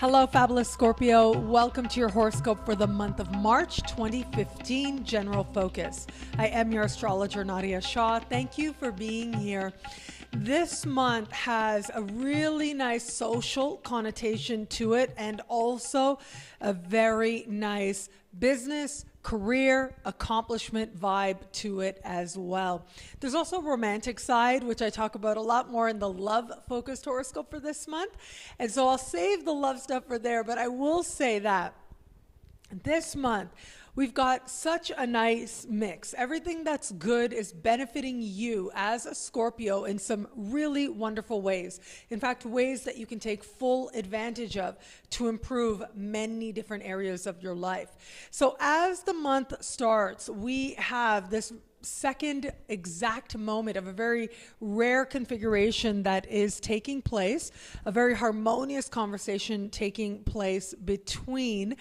Hello, fabulous Scorpio. Welcome to your horoscope for the month of March 2015, General Focus. I am your astrologer, Nadiya Shah. Thank you for being here. This month has a really nice social connotation to it and also a very nice business, career, accomplishment vibe to it as well. There's also a romantic side, which I talk about a lot more in the love-focused horoscope for this month. And so I'll save the love stuff for there, but I will say that this month, we've got such a nice mix. Everything that's good is benefiting you as a Scorpio in some really wonderful ways. In fact, ways that you can take full advantage of to improve many different areas of your life. So as the month starts, we have this second exact moment of a very rare configuration that is taking place, a very harmonious conversation taking place between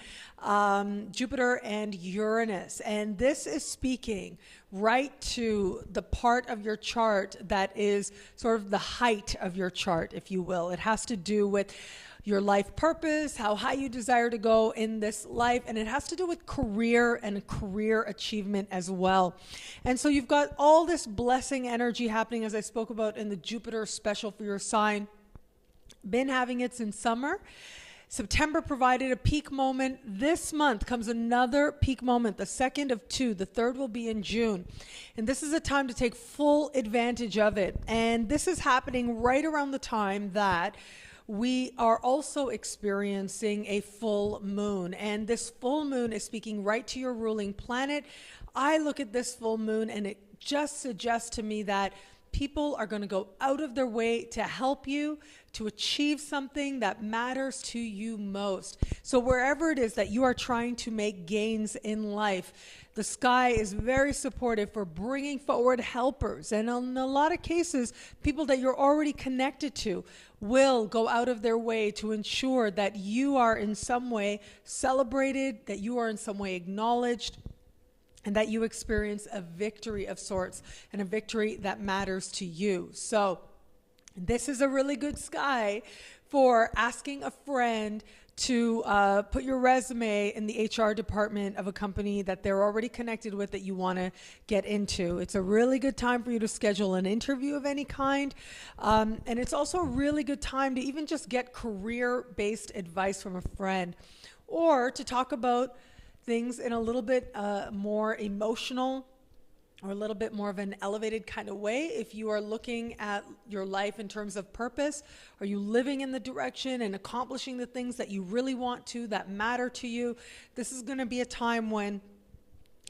Jupiter and Uranus. And this is speaking right to the part of your chart that is sort of the height of your chart, if you will. It has to do with your life purpose, how high you desire to go in this life, and it has to do with career and career achievement as well. And so you've got all this blessing energy happening, as I spoke about in the Jupiter special for your sign. Been having it since summer. September provided a peak moment. This month comes another peak moment, the second of two. The third will be in June. And this is a time to take full advantage of it. And this is happening right around the time that we are also experiencing a full moon, and this full moon is speaking right to your ruling planet. I look at this full moon and it just suggests to me that people are going to go out of their way to help you to achieve something that matters to you most. So wherever it is that you are trying to make gains in life, the sky is very supportive for bringing forward helpers. And in a lot of cases, people that you're already connected to will go out of their way to ensure that you are in some way celebrated, that you are in some way acknowledged, and that you experience a victory of sorts and a victory that matters to you. So this is a really good sky for asking a friend to put your resume in the HR department of a company that they're already connected with that you want to get into. It's a really good time for you to schedule an interview of any kind. And it's also a really good time to even just get career-based advice from a friend, or to talk about things in a little bit more emotional or a little bit more of an elevated kind of way. If you are looking at your life in terms of purpose, are you living in the direction and accomplishing the things that you really want to, that matter to you? This is going to be a time when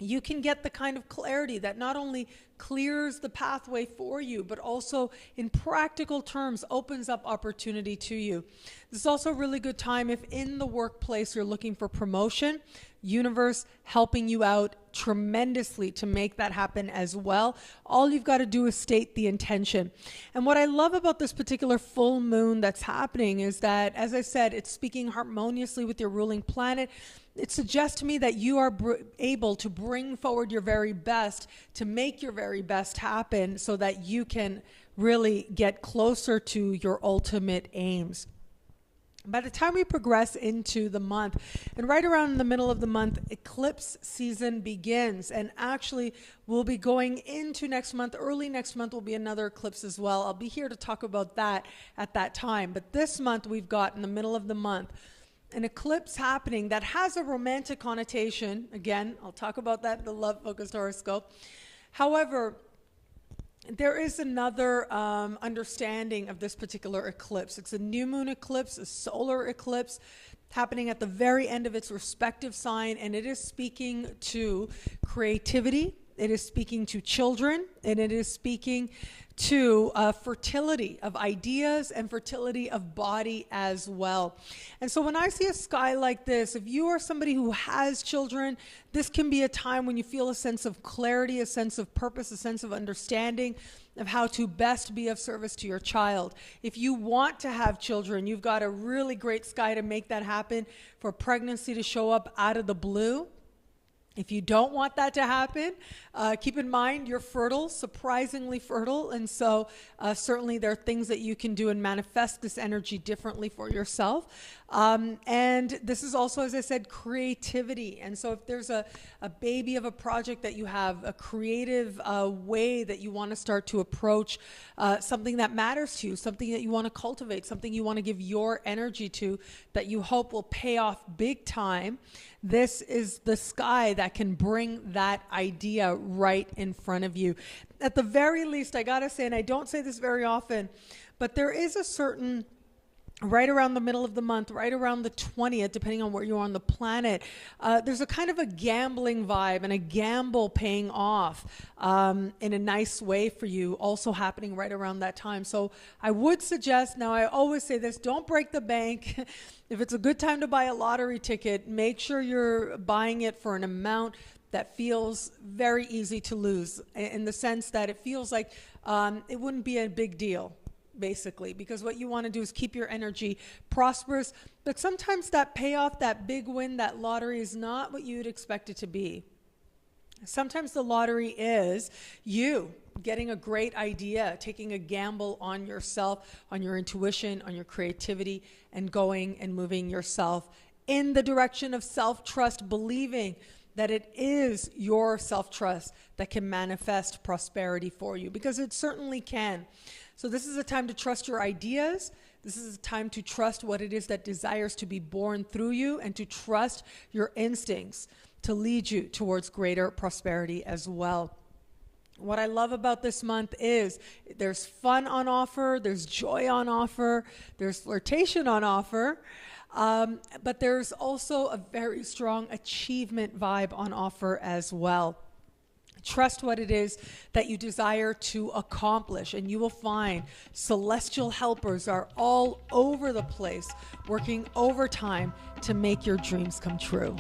you can get the kind of clarity that not only clears the pathway for you, but also in practical terms opens up opportunity to you. This is also a really good time if in the workplace you're looking for promotion. Universe helping you out tremendously to make that happen as well. All you've got to do is state the intention. And what I love about this particular full moon that's happening is that, as I said, it's speaking harmoniously with your ruling planet. It suggests to me that you are able to bring forward your very best, to make your very best happen so that you can really get closer to your ultimate aims. By the time we progress into the month, and right around the middle of the month, eclipse season begins. And actually, we'll be going into next month. Early next month will be another eclipse as well. I'll be here to talk about that at that time. But this month, we've got, in the middle of the month, an eclipse happening that has a romantic connotation. Again, I'll talk about that in the love-focused horoscope. However, there is another understanding of this particular eclipse. It's a new moon eclipse, a solar eclipse happening at the very end of its respective sign, and it is speaking to creativity. It is speaking to children, and it is speaking to fertility of ideas and fertility of body as well. And so when I see a sky like this, if you are somebody who has children, this can be a time when you feel a sense of clarity, a sense of purpose, a sense of understanding of how to best be of service to your child. If you want to have children, you've got a really great sky to make that happen, for pregnancy to show up out of the blue. If you don't want that to happen, keep in mind you're fertile, surprisingly fertile. And so certainly there are things that you can do and manifest this energy differently for yourself. And this is also, as I said, creativity. And so if there's a baby of a project that you have, a creative way that you want to start to approach something that matters to you, something that you want to cultivate, something you want to give your energy to that you hope will pay off big time, this is the sky that can bring that idea right in front of you. At the very least, I gotta say, and I don't say this very often, but there is a certain, right around the middle of the month, right around the 20th, depending on where you are on the planet, there's a kind of a gambling vibe and a gamble paying off in a nice way for you, also happening right around that time. So I would suggest, now I always say this, don't break the bank. If it's a good time to buy a lottery ticket, make sure you're buying it for an amount that feels very easy to lose, in the sense that it feels like it wouldn't be a big deal, basically, because what you want to do is keep your energy prosperous. But sometimes that payoff, that big win, that lottery is not what you'd expect it to be. Sometimes the lottery is you getting a great idea, taking a gamble on yourself, on your intuition, on your creativity, and going and moving yourself in the direction of self-trust, believing that it is your self-trust that can manifest prosperity for you, because it certainly can. So this is a time to trust your ideas. This is a time to trust what it is that desires to be born through you, and to trust your instincts to lead you towards greater prosperity as well. What I love about this month is there's fun on offer, there's joy on offer, there's flirtation on offer, but there's also a very strong achievement vibe on offer as well. Trust what it is that you desire to accomplish, and you will find celestial helpers are all over the place, working overtime to make your dreams come true.